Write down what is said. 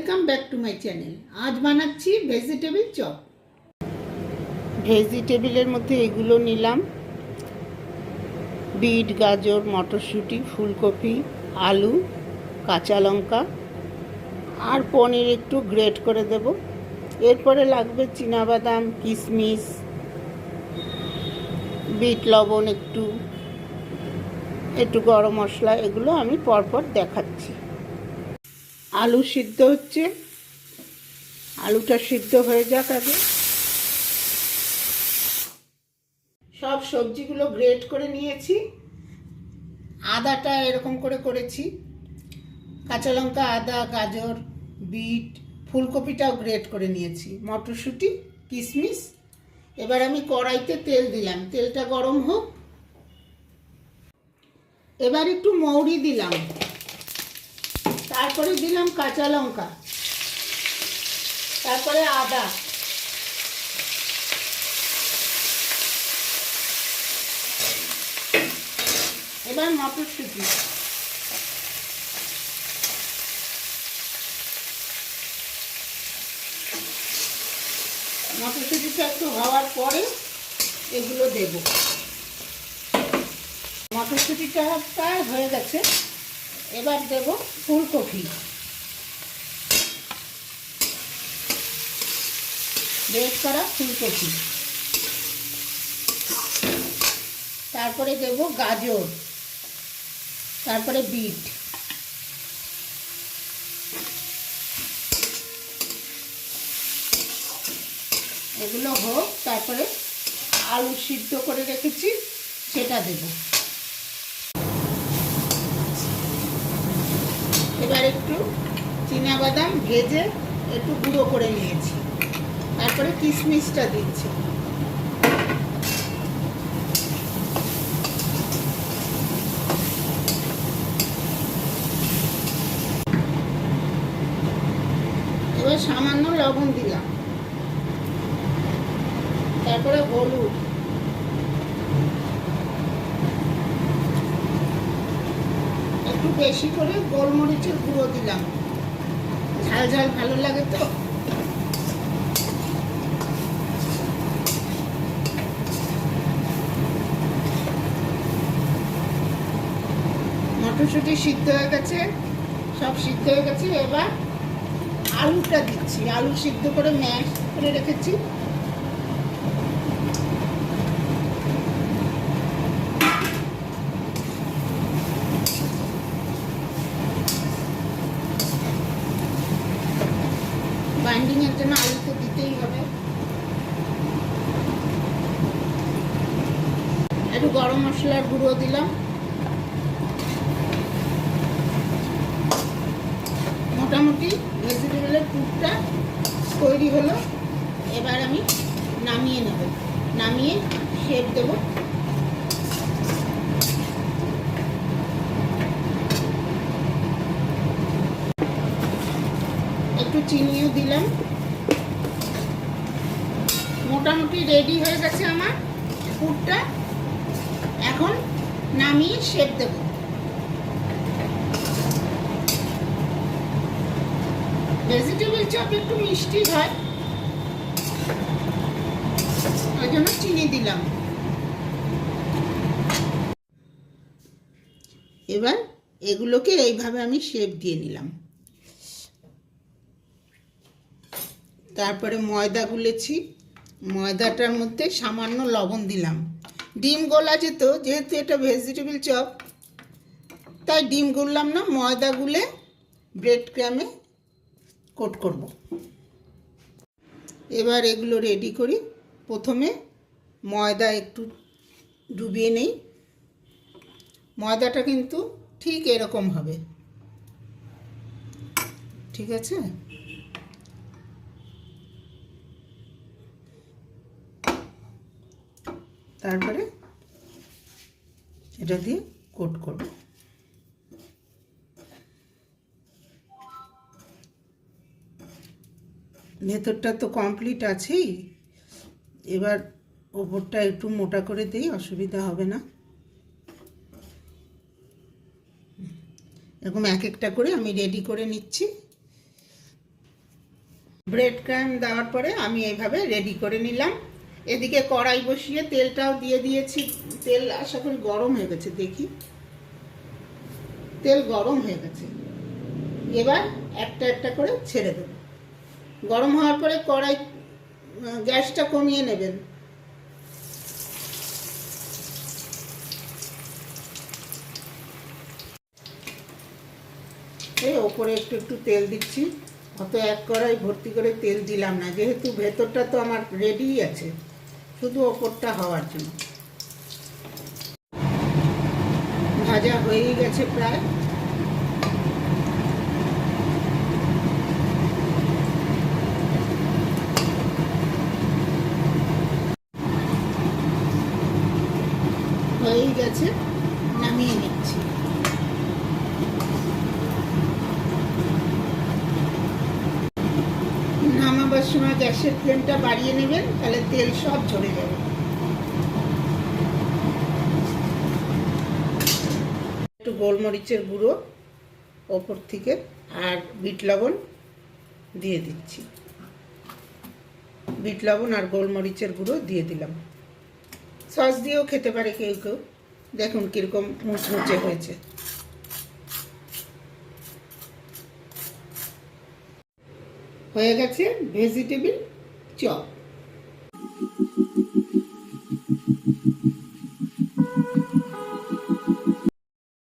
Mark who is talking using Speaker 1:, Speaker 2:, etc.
Speaker 1: Welcome back to my channel. আজ বানাচ্ছি vegetable chop. ভেজিটেবলের মধ্যে এগুলো নিলাম: বিট, গাজর, মটরশুঁটি, ফুলকপি, আলু, কাঁচা লঙ্কা আর পনির একটু গ্রেট করে দেব। এরপরে লাগবে চীনাবাদাম, কিশমিশ, বিট লবণ, একটু গরম মশলা। এগুলো আমি পরপর দেখাচ্ছি। আলু সিদ্ধ হচ্ছে, আলুটা সিদ্ধ হয়ে যাক আগে। সব সবজিগুলো গ্রেট করে নিয়েছি। আদাটা এরকম করে করেছি, কাঁচা লঙ্কা, আদা, গাজর, বিট, ফুলকপিটাও গ্রেট করে নিয়েছি, মটরশুঁটি, কিশমিশ। এবার আমি কড়াইতে তেল দিলাম, তেলটা গরম হোক। এবার একটু মৌরি দিলাম, তারপরে দিলাম কাঁচা লঙ্কা, তারপরে আদা, এবার মটরশুঁটি, মটরশুঁটিটা একটু হওয়ার পরে এগুলো দেব। মটরশুঁটিটা প্রায় হয়ে গেছে। এবার দেব ফুলকপি, গ্রেট করা ফুলকপি। তারপরে দেব গাজর, তারপরে বিট। এগুলো হোক, তারপরে আলু সিদ্ধ করে রেখেছি সেটা দেব। এবার একটু চীনাবাদাম ভেজে একটু গুঁড়ো করে নিয়েছি, তারপরে কিশমিশটা দিচ্ছি। এবার সামান্য লবণ দিলাম, তারপরে হলুদ, একটু বেশি করে গোলমরিচের গুঁড়ো দিলাম, ঝাল ঝাল ভালো লাগে তো। মটরশুঁটি সিদ্ধ হয়ে গেছে, সব সিদ্ধ হয়ে গেছে। এবার আলুটা দিচ্ছি, আলু সিদ্ধ করে ম্যাশ করে রেখেছি। বাইন্ডিংয়ের জন্য আলু তো দিতেই হবে। একটু গরম মশলার গুঁড়ো দিলাম। মোটামুটি ভেজিটেবলের পুরটা তৈরি হলো। এবার আমি নামিয়ে নেব, নামিয়ে শেপ দেব। একটু চিনিও দিলাম। মোটামুটি রেডি হয়ে গেছে আমার পুরটা। এখন নামিয়ে শেপ দেব। ভেজিটেবল চপ একটু মিষ্টি হয়, ওই জন্য চিনি দিলাম। এবার এগুলোকে এইভাবে আমি শেপ দিয়ে নিলাম। তারপরে ময়দা গুলেছি, ময়দাটার মধ্যে সামান্য লবণ দিলাম। ডিম গোলা যেত, যেহেতু এটা ভেজিটেবল চপ তাই ডিম গুললাম না, ময়দা গুলে ব্রেড ক্রামে কোট করব। এবার এগুলো রেডি করি। প্রথমে ময়দা একটু ডুবিয়ে নেই। ময়দাটা কিন্তু ঠিক এরকম হবে, ঠিক আছে? তারপরে এটা দিয়ে কোট করব। ভেতরটা তো কমপ্লিট আছেই। এবার ওপরটা একটু মোটা করে দিই, অসুবিধা হবে না। এরকম এক একটা করে আমি রেডি করে নিচ্ছি। ব্রেড ক্রাম্ব দেওয়ার পরে আমি এইভাবে রেডি করে নিলাম। এদিকে কড়াই বসিয়ে তেলটাও দিয়ে দিয়েছি। তেল আশা করি গরম হয়ে গেছে, দেখি। তেল গরম হয়ে গেছে। এবার একটা একটা করে ছেড়ে দেব। গরম হওয়ার পরে কড়াই গ্যাসটা কমিয়ে নেবেন। এই ওপরে একটু একটু তেল দিচ্ছি। অত এক কড়াই ভর্তি করে তেল দিলাম না, যেহেতু ভেতরটা তো আমার রেডিই আছে, শুধু ওপরটা হওয়ার জন্য। ভাজা হয়েই গেছে প্রায়। হয়েই গেছে, নামিয়ে নিচ্ছি। নামাবার সময় গ্যাসের ফ্লেমটা বাড়িয়ে নেবেন, তাহলে তেল সব ঝরে যাবে। একটু গোলমরিচের গুঁড়ো ওপর থেকে আর বিট লবণ দিয়ে দিচ্ছি। বিট লবণ আর গোলমরিচের গুঁড়ো দিয়ে দিলাম। সস দিয়েও খেতে পারে কেউ কেউ। দেখুন কীরকম মুচমুচে হয়েছে। হয়ে গেছে ভেজিটেবিল চপ।